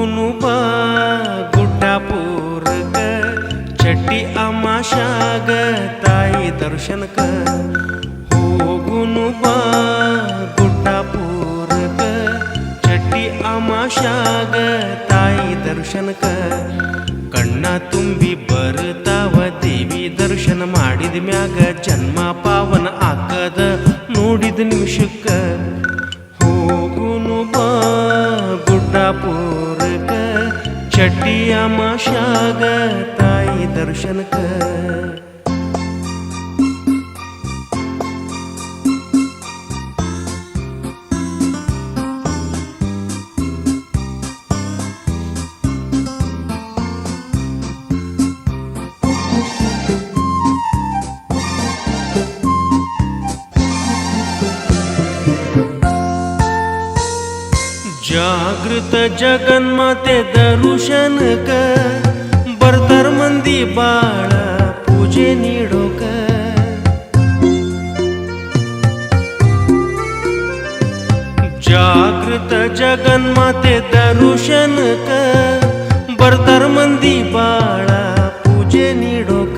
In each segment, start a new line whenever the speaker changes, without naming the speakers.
ಹೋಗುನು ಬಾ ಗುಡ್ಡಾಪುರಕ ಚಟ್ಟಿ ಅಮಾಶ್ಯಾಗ ತಾಯಿ ದರ್ಶನಕ ಹೋಗುನು ಬಾ ಗುಡ್ಡಾಪುರಕ ಚಟ್ಟಿ ಅಮಾಶ್ಯಾಗ ತಾಯಿ ದರ್ಶನಕ ಕಣ್ಣ ತುಂಬಿ ಬರ್ತಾವ ದೇವಿ ದರ್ಶನ ಮಾಡಿದ ಮ್ಯಾಗ ಜನ್ಮ ಪಾವನ ಆಕದ ನೋಡಿದ ನಿಮಿಷಕ್ಕ ಹೋಗುನು ಬಾ ಗುಡ್ಡಾಪುರಕ ಚಟ್ಟಿ ಅಮಾಶ್ಯಾಗ ತಾಯಿ ದರ್ಶನಕ ಜಾಗೃತ ಜಗನ್ಮಾತೆ ದರ್ಶನಕ ಬರ್ತಾರ ಮಂದಿ ಬಾಳ ಪೂಜೆ ನೀಡೋಕ ಜಾಗೃತ ಜಗನ್ಮಾತೆ ದರ್ಶನಕ ಬರ್ತಾರ ಮಂದಿ ಬಾಳ ಪೂಜೆ ನೀಡೋಕ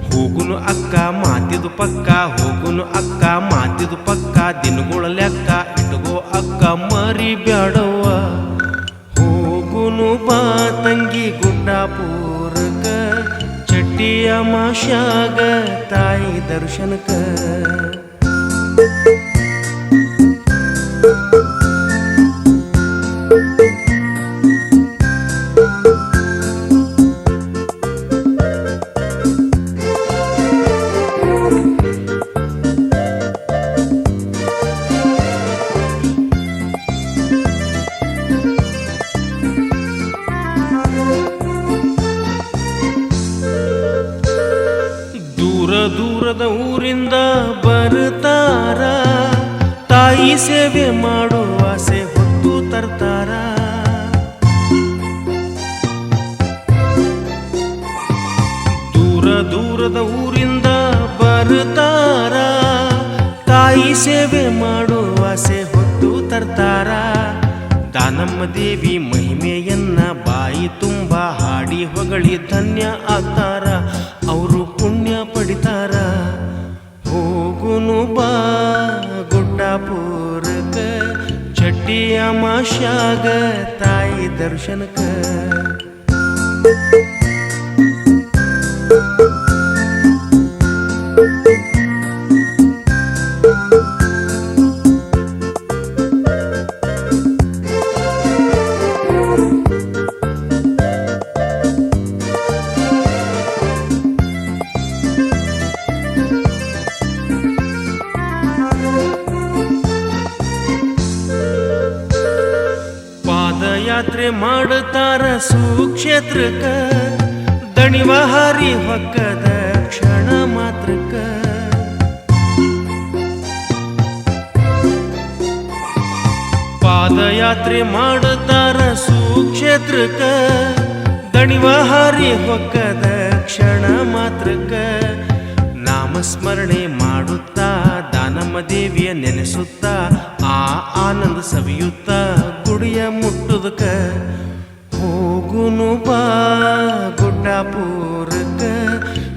ಹೋಗುನು ಅಕ್ಕ ಮಾತಿದು ಪಕ್ಕ ಹೋಗುನು ಅಕ್ಕ ಮಾತಿದು ಪಕ್ಕ ದಿನಗಳ ಲೆಕ್ಕ ಇಟ್ಕೋ ಅಕ್ಕ ಮರಿ ಬ್ಯಾಡವ್ವ ಹೋಗುನು ಬಾ ತಂಗಿ ಗುಡ್ಡಾಪುರಕ ಚಟ್ಟಿ ಅಮಾಶ್ಯಾಗ ತಾಯಿ ದರ್ಶನಕ ದೂರದ ಊರಿಂದ ಬರ್ತಾರ ತಾಯಿ ಸೇವೆ ಮಾಡುವ ಆಸೆ ಹೊತ್ತು ತರ್ತಾರ ದೂರದ ಊರಿಂದ ಬರ್ತಾರ ತಾಯಿ ಸೇವೆ ಮಾಡುವ ಆಸೆ ಹೊತ್ತು ತರ್ತಾರ ದಾನಮ್ಮ ದೇವಿ ಮಹಿಮೆಯನ್ನ ಬಾಯಿ ತುಂಬ ಹಾಡಿ ಹೊಗಳಿ ಧನ್ಯ ಆಗ್ತಾರ ಅವರು ಪುಣ್ಯ ಪಡಿತಾರ ಹೋಗುನು ಬಾ ಗುಡ್ಡಾಪುರಕ ಚಟ್ಟಿ ಅಮಾಶ್ಯಾಗ ತಾಯಿ ದರ್ಶನಕ ಪಾದಯಾತ್ರೆ ಮಾಡುತ್ತಾರ ಸುಕ್ಷೇತ್ರಕ್ಕ ದಣಿವ ಹಾರಿ ಹೊಕ್ಕದ ಕ್ಷಣ ಮಾತ್ರಕ್ಕ ಪಾದಯಾತ್ರೆ ಮಾಡುತ್ತಾರ ಸುಕ್ಷೇತ್ರಕ್ಕ ದಣಿವ ಹಾರಿ ಹೊಕ್ಕದ ಕ್ಷಣ ಮಾತ್ರಕ್ಕ ನಾಮಸ್ಮರಣೆ ಮಾಡುತ್ತಾ ದಾನಮ್ಮ ದೇವಿಯ ನೆನೆಸುತ್ತಾ ಆ ಆನಂದ ಸವಿಯುತ್ತಾ ಗುಡಿಯ ಮುಟ್ಟುದಕ ಹೋಗುನು ಬಾ ಗುಡ್ಡಾಪುರಕ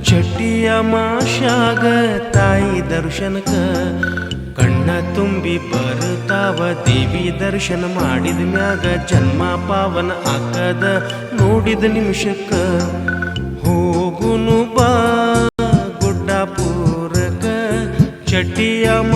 ಚಟ್ಟಿ ಅಮಾಶ್ಯಾಗ ತಾಯಿ ದರ್ಶನಕ ಕಣ್ಣ ತುಂಬಿ ಬರ್ತಾವ ದೇವಿ ದರ್ಶನ ಮಾಡಿದ ಮ್ಯಾಗ ಜನ್ಮ ಪಾವನ ಆಕದ ನೋಡಿದ ನಿಮಿಷಕ್ಕ ಹೋಗುನು ಬಾ ಗುಡ್ಡಾಪುರಕ ಚಟ್ಟಿ ಅಮ